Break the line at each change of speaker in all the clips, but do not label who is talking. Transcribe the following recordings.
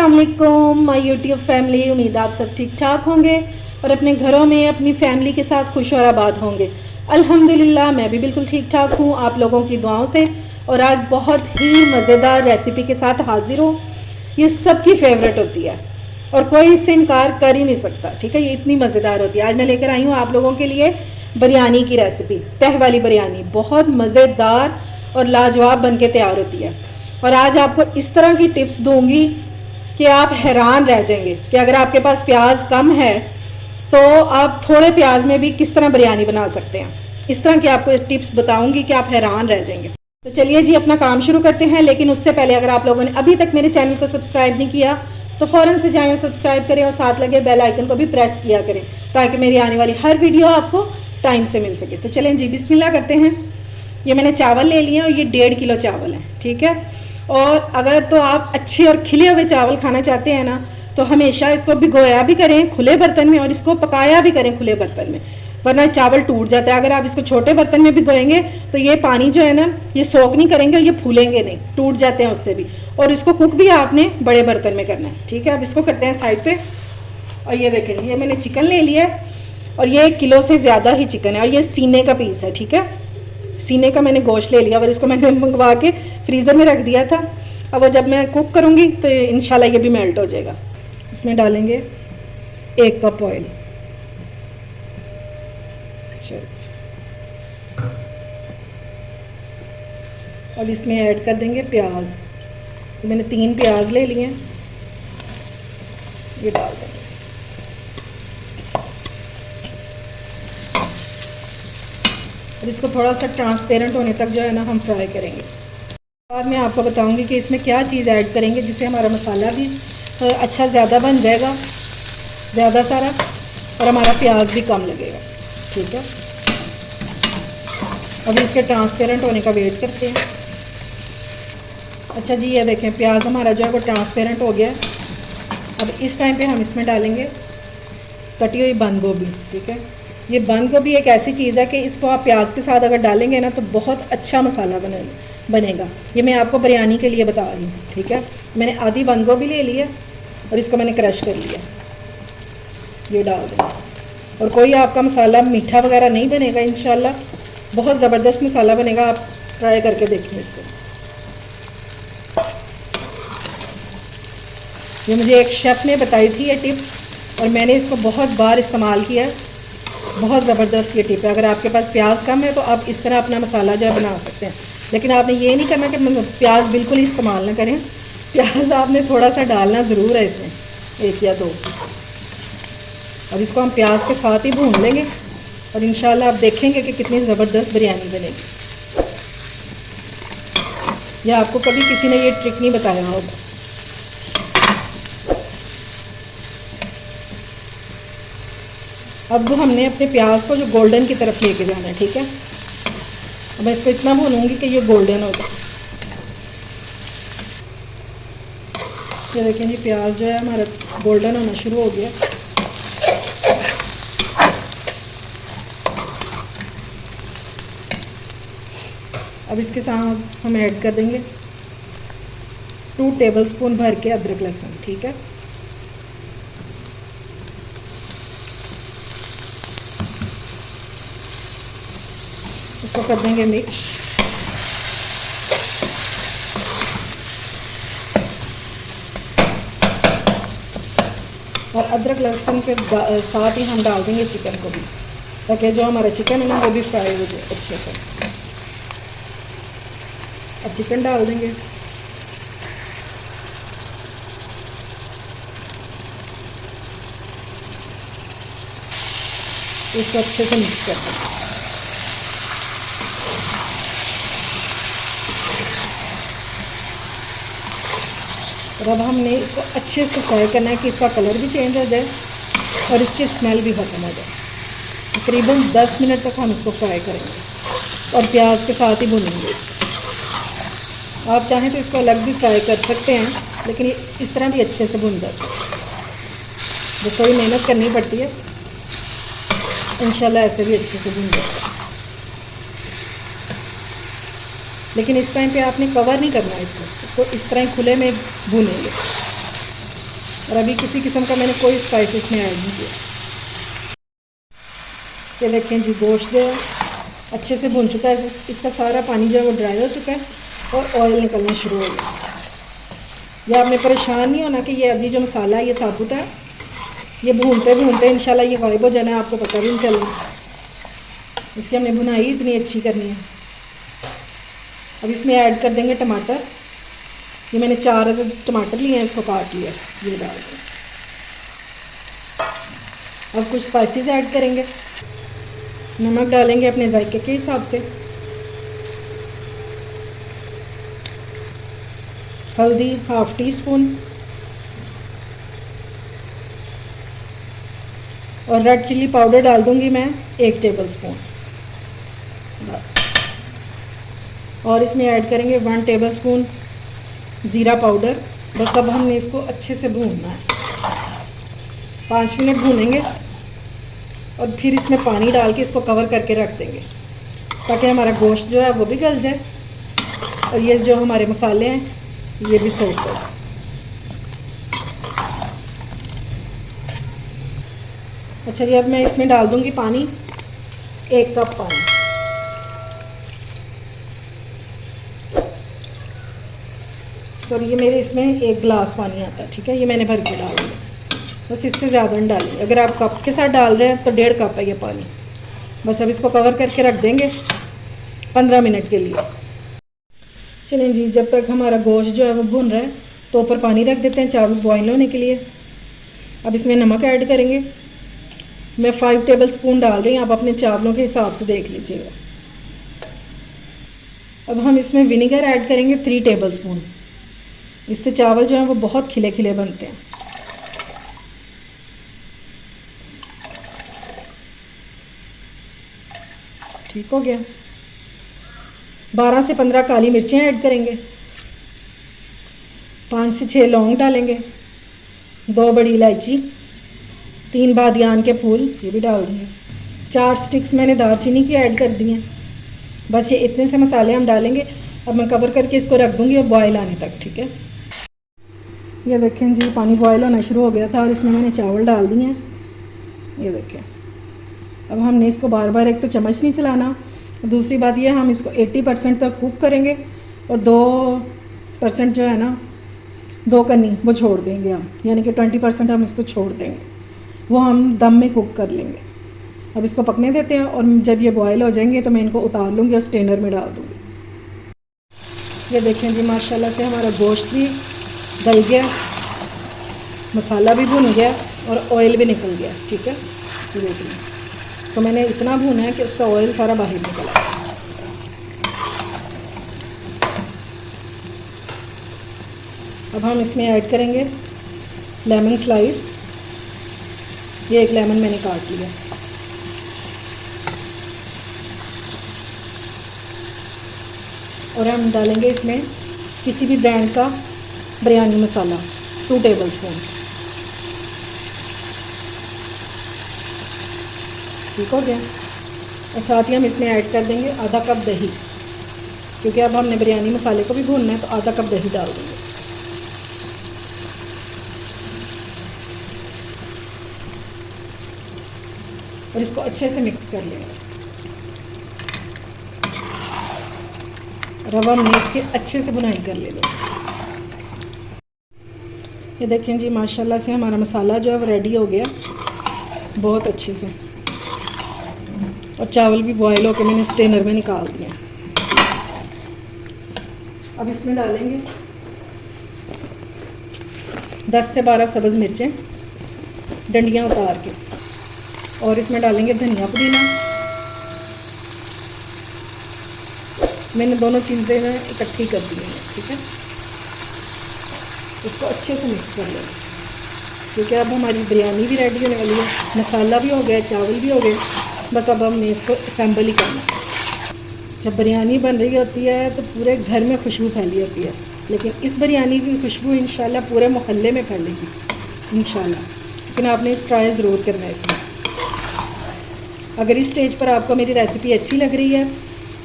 अस्सलाम वालेकुम my YouTube family. उम्मीद आप सब ठीक ठाक होंगे और अपने घरों में अपनी फैमिली के साथ खुश और आबाद होंगे। अल्हम्दुलिल्लाह मैं भी बिल्कुल ठीक ठाक हूँ आप लोगों की दुआओं से। और आज बहुत ही मज़ेदार रेसिपी के साथ हाजिर हूँ। ये सबकी फेवरेट होती है और कोई इससे इनकार कर ही नहीं सकता। ठीक है, ये इतनी मज़ेदार होती है। आज मैं लेकर आई हूँ आप लोगों के लिए बिरयानी की रेसिपी। तह वाली बिरयानी बहुत मज़ेदार और लाजवाब बन के तैयार होती है। और आज आपको इस तरह की टिप्स दूंगी कि आप हैरान रह जाएंगे कि अगर आपके पास प्याज कम है तो आप थोड़े प्याज में भी किस तरह बिरयानी बना सकते हैं। इस तरह की आपको टिप्स बताऊंगी कि आप हैरान रह जाएंगे। तो चलिए जी अपना काम शुरू करते हैं। लेकिन उससे पहले अगर आप लोगों ने अभी तक मेरे चैनल को सब्सक्राइब नहीं किया तो फ़ौरन से जाएं और सब्सक्राइब करें और साथ लगे बेल आइकन को भी प्रेस किया करें ताकि मेरी आने वाली हर वीडियो आपको टाइम से मिल सके। तो चलें जी बिस्मिल्लाह करते हैं। ये मैंने चावल ले लिए और ये 1.5 किलो चावल है। ठीक है, और अगर तो आप अच्छे और खिले हुए चावल खाना चाहते हैं ना तो हमेशा इसको भिगोया भी करें खुले बर्तन में और इसको पकाया भी करें खुले बर्तन में, वरना चावल टूट जाता है। अगर आप इसको छोटे बर्तन में भिगोएंगे तो ये पानी जो है ना ये सोख नहीं करेंगे और ये फूलेंगे नहीं, टूट जाते हैं उससे भी। और इसको कुक भी आपने बड़े बर्तन में करना है। ठीक है, अब इसको करते हैं साइड पे। और ये देखें ये मैंने चिकन ले लिया और ये 1 किलो से ज़्यादा ही चिकन है और ये सीने का पीस है। ठीक है, सीने का मैंने गोश्त ले लिया और इसको मैंने मंगवा के फ्रीज़र में रख दिया था। अब वो जब मैं कुक करूँगी तो इंशाल्लाह ये भी मेल्ट हो जाएगा। इसमें डालेंगे 1 कप ऑयल। अब इसमें ऐड कर देंगे प्याज। तो मैंने 3 प्याज ले लिए, ये डाल देंगे। और इसको थोड़ा सा ट्रांसपेरेंट होने तक जो है ना हम फ्राई करेंगे। बाद में आपको बताऊंगी कि इसमें क्या चीज़ ऐड करेंगे जिससे हमारा मसाला भी अच्छा ज़्यादा बन जाएगा, ज़्यादा सारा, और हमारा प्याज भी कम लगेगा। ठीक है, अभी इसके ट्रांसपेरेंट होने का वेट करते हैं। अच्छा जी ये देखें प्याज हमारा जो है वो ट्रांसपेरेंट हो गया है। अब इस टाइम पे हम इसमें डालेंगे कटी हुई बंद गोभी। ठीक है, ये बंद गोभी एक ऐसी चीज़ है कि इसको आप प्याज के साथ अगर डालेंगे ना तो बहुत अच्छा मसाला बनेगा। ये मैं आपको बिरयानी के लिए बता रही हूँ। ठीक है, मैंने आधी बंद गोभी ले ली है और इसको मैंने क्रश कर लिया, ये डाल देंगे। और कोई आपका मसाला मीठा वगैरह नहीं बनेगा, इंशाल्लाह बहुत ज़बरदस्त मसाला बनेगा। आप ट्राई करके देखिए इसको। ये मुझे एक शेफ़ ने बताई थी ये टिप और मैंने इसको बहुत बार इस्तेमाल किया। बहुत ज़बरदस्त ये टिप है। अगर आपके पास प्याज कम है तो आप इस तरह अपना मसाला जो है बना सकते हैं। लेकिन आपने ये नहीं करना कि प्याज बिल्कुल ही इस्तेमाल ना करें। प्याज आपने थोड़ा सा डालना ज़रूर है इसमें, 1 या 2। अब इसको हम प्याज के साथ ही भून लेंगे और इंशाल्लाह आप देखेंगे कि कितनी ज़बरदस्त बिरयानी बनेगी। यह आपको कभी किसी ने ये ट्रिक नहीं बताया होगा। अब हमने अपने प्याज को जो गोल्डन की तरफ लेके जाना है। ठीक है, अब मैं इसको इतना भूनूंगी कि ये गोल्डन हो जाए। ये देखें जी प्याज जो है हमारा गोल्डन होना शुरू हो गया। अब इसके साथ हम ऐड कर देंगे 2 टेबलस्पून भर के अदरक लहसुन। ठीक है, इसको कर देंगे मिक्स। और अदरक लहसुन के साथ ही हम डाल देंगे चिकन को भी, ताकि जो हमारा चिकन है ना वो भी फ्राई हो जाए अच्छे से। अब चिकन डाल देंगे। इसको अच्छे से मिक्स कर देंगे। और अब हमने इसको अच्छे से फ्राई करना है कि इसका कलर भी चेंज हो जाए और इसकी स्मेल भी ख़त्म हो जाए। तकरीबन 10 मिनट तक हम इसको फ्राई करेंगे और प्याज के साथ ही भूनेंगे इसको। आप चाहें तो इसको अलग भी फ्राई कर सकते हैं, लेकिन इस तरह भी अच्छे से भुन जाता है। बस थोड़ी मेहनत करनी पड़ती है, इंशाल्लाह ऐसे भी अच्छे से भुन जाता है। लेकिन इस टाइम पे आपने कवर नहीं करना है इसको इस तरह ही खुले में भूनेंगे। और अभी किसी किस्म का मैंने कोई स्पाइस इसमें ऐड नहीं किया। ये देखें जी, गोश्त जो है अच्छे से भुन चुका है, इसका सारा पानी जो है वो ड्राई हो चुका है और ऑयल निकलना शुरू हो गया। या आपने परेशान नहीं होना कि ये अभी जो मसाला है ये साबुत है, ये भूनते भूनते इंशाल्लाह ये गायब हो जाना है, आपको पता भी नहीं चलना। इसकी हमने भुनाई इतनी अच्छी करनी है। अब इसमें ऐड कर देंगे टमाटर। ये मैंने 4 टमाटर लिए हैं, इसको काट लिया, ये डाल दें। अब कुछ स्पाइसेस ऐड करेंगे। नमक डालेंगे अपने जायके के हिसाब से, हल्दी 1/2 टीस्पून और रेड चिल्ली पाउडर डाल दूंगी मैं 1 टेबलस्पून बस। और इसमें ऐड करेंगे 1 टेबलस्पून ज़ीरा पाउडर। बस अब हमने इसको अच्छे से भूनना है, 5 मिनट भूनेंगे और फिर इसमें पानी डाल के इसको कवर करके रख देंगे ताकि हमारा गोश्त जो है वो भी गल जाए और ये जो हमारे मसाले हैं ये भी सोख हो जाए। अच्छा जी, अब मैं इसमें डाल दूंगी पानी, 1 कप पानी। सॉरी, ये मेरे इसमें 1 गिलास पानी आता है, ठीक है। ये मैंने भर के डाल दिया, बस इससे ज़्यादा नहीं डालिए। अगर आप कप के साथ डाल रहे हैं तो 1.5 कप है ये पानी। बस अब इसको कवर करके रख देंगे 15 मिनट के लिए। चलें जी, जब तक हमारा गोश्त जो है वो भुन रहा है तो ऊपर पानी रख देते हैं चावल बॉयल होने के लिए। अब इसमें नमक ऐड करेंगे। मैं 5 टेबलस्पून डाल रही हूँ, आप अपने चावलों के हिसाब से देख लीजिएगा। अब हम इसमें विनेगर ऐड करेंगे 3 टेबलस्पून। इससे चावल जो हैं वो बहुत खिले खिले बनते हैं। ठीक हो गया। 12 से 15 काली मिर्चें ऐड करेंगे, 5 से 6 लौंग डालेंगे, 2 बड़ी इलायची, 3 बादियान के फूल ये भी डाल देंगे, 4 स्टिक्स मैंने दालचीनी की ऐड कर दी हैं। बस ये इतने से मसाले हम डालेंगे। अब मैं कवर करके इसको रख दूँगी और बॉयल आने तक, ठीक है। ये देखें जी, पानी बॉयल होना शुरू हो गया था और इसमें मैंने चावल डाल दिए हैं। ये देखें, अब हमने इसको बार बार, एक तो चम्मच नहीं चलाना, दूसरी बात ये हम इसको 80% तक कुक करेंगे और 2% जो है ना, 2 कनी वो छोड़ देंगे हम, यानी कि 20% हम इसको छोड़ देंगे, वो हम दम में कुक कर लेंगे। अब इसको पकने देते हैं और जब ये बॉयल हो जाएंगे तो मैं इनको उतार लूँगी और स्ट्रेनर में डाल दूँगी। ये देखें जी, माशाल्लाह से हमारा गोश्त भी गल गया, मसाला भी भुन गया और ऑयल भी निकल गया, ठीक है। ये देखिए, इसको मैंने इतना भुना है कि उसका ऑयल सारा बाहर निकला। अब हम इसमें ऐड करेंगे लेमन स्लाइस। ये 1 लेमन मैंने काट लिया। और हम डालेंगे इसमें किसी भी ब्रांड का बिरयानी मसाला 2 टेबलस्पून, ठीक हो गया। और साथ ही हम इसमें ऐड कर देंगे आधा कप दही, क्योंकि अब हमने बिरयानी मसाले को भी भूनना है, तो आधा कप दही डाल देंगे। और इसको अच्छे से मिक्स कर लेंगे। रवा हमने इसके अच्छे से बुनाई कर लेनी। ये देखें जी, माशाल्लाह से हमारा मसाला जो है वो रेडी हो गया बहुत अच्छे से, और चावल भी बॉयल होकर मैंने स्ट्रेनर में निकाल दिए। अब इसमें डालेंगे 10 से 12 सब्ज़ मिर्चें डंडियाँ उतार के, और इसमें डालेंगे धनिया पुदीना। मैंने दोनों चीज़ें मैं इकट्ठी कर दी हैं, ठीक है। इसको अच्छे से मिक्स कर लेंगे, क्योंकि अब हमारी बिरयानी भी रेडी होने वाली है, मसाला भी हो गया, चावल भी हो गए। बस अब हमने इसको असेंबल ही करना है। जब बिरयानी बन रही होती है तो पूरे घर में खुशबू फैली होती है, लेकिन इस बिरयानी की खुशबू इंशाल्लाह पूरे मोहल्ले में फैलेगी इंशाल्लाह। लेकिन आपने ट्राई ज़रूर करना है इसमें। अगर इस स्टेज पर आपको मेरी रेसिपी अच्छी लग रही है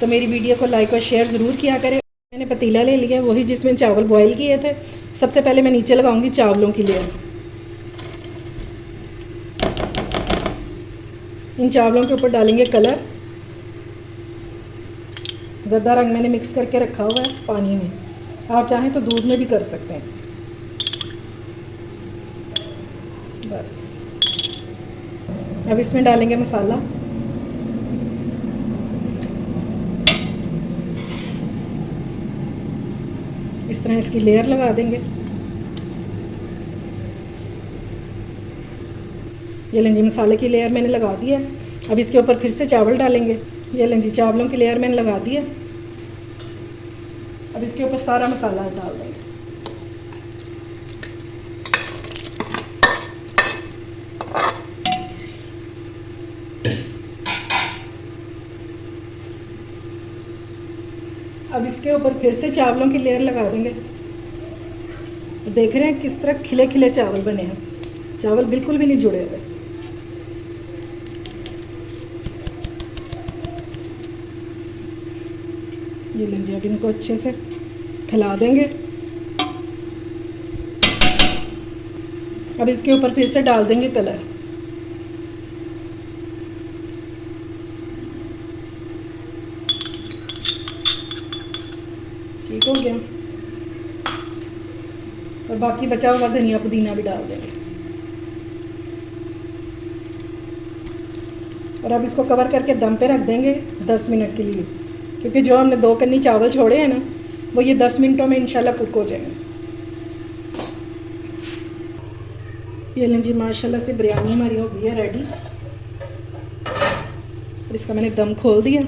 तो मेरी वीडियो को लाइक और शेयर ज़रूर किया करें। मैंने पतीला ले लिया, वही जिसमें चावल बॉयल किए थे। सबसे पहले मैं नीचे लगाऊंगी चावलों की लेयर, इन चावलों के ऊपर डालेंगे कलर। ज़रदा रंग मैंने मिक्स करके रखा हुआ है पानी में, आप चाहें तो दूध में भी कर सकते हैं। बस अब इसमें डालेंगे मसाला। इस तरह इसकी लेयर लगा देंगे। ये लें जी, मसाले की लेयर मैंने लगा दी है। अब इसके ऊपर फिर से चावल डालेंगे। ये लें जी, चावलों की लेयर मैंने लगा दी है। अब इसके ऊपर सारा मसाला डाल देंगे। अब इसके ऊपर फिर से चावलों की लेयर लगा देंगे। देख रहे हैं किस तरह खिले खिले चावल बने हैं, चावल बिल्कुल भी नहीं जुड़े हुए। ये लीजिए, अब इनको अच्छे से फैला देंगे। अब इसके ऊपर फिर से डाल देंगे कलर। ठीक हो गया। और बाकी बचा हुआ धनिया पुदीना भी डाल देंगे। और अब इसको कवर करके दम पे रख देंगे 10 मिनट के लिए, क्योंकि जो हमने 2 कन्नी चावल छोड़े हैं ना, वो ये 10 मिनटों में इंशाल्लाह कुक हो जाएंगे। ये लें जी, माशाल्लाह से बिरयानी हमारी हो गई है रेडी। और इसका मैंने दम खोल दिया।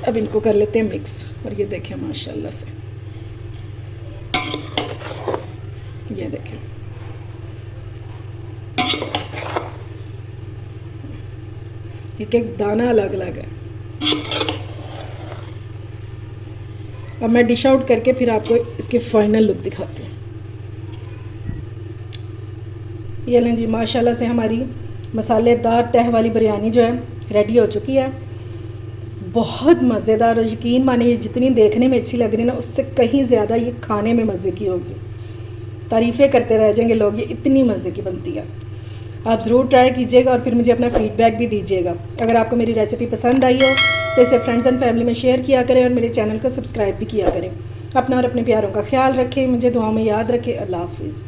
अब इनको कर लेते हैं मिक्स। और ये देखें माशाल्लाह से, ये देखें एक एक दाना अलग अलग है। अब मैं डिश आउट करके फिर आपको इसकी फाइनल लुक दिखाती हूँ। ये लें जी, माशाल्लाह से हमारी मसालेदार तह वाली बिरयानी जो है रेडी हो चुकी है। बहुत मज़ेदार, और यकीन मानिए जितनी देखने में अच्छी लग रही है ना, उससे कहीं ज़्यादा ये खाने में मज़े की होगी। तारीफ़ें करते रह जाएंगे लोग, ये इतनी मज़े की बनती है। आप ज़रूर ट्राई कीजिएगा और फिर मुझे अपना फ़ीडबैक भी दीजिएगा। अगर आपको मेरी रेसिपी पसंद आई हो तो इसे फ्रेंड्स एंड फैमिली में शेयर किया करें और मेरे चैनल को सब्सक्राइब भी किया करें। अपना और अपने प्यारों का ख्याल रखें, मुझे दुआओं में याद रखें। अल्लाह हाफ़िज़।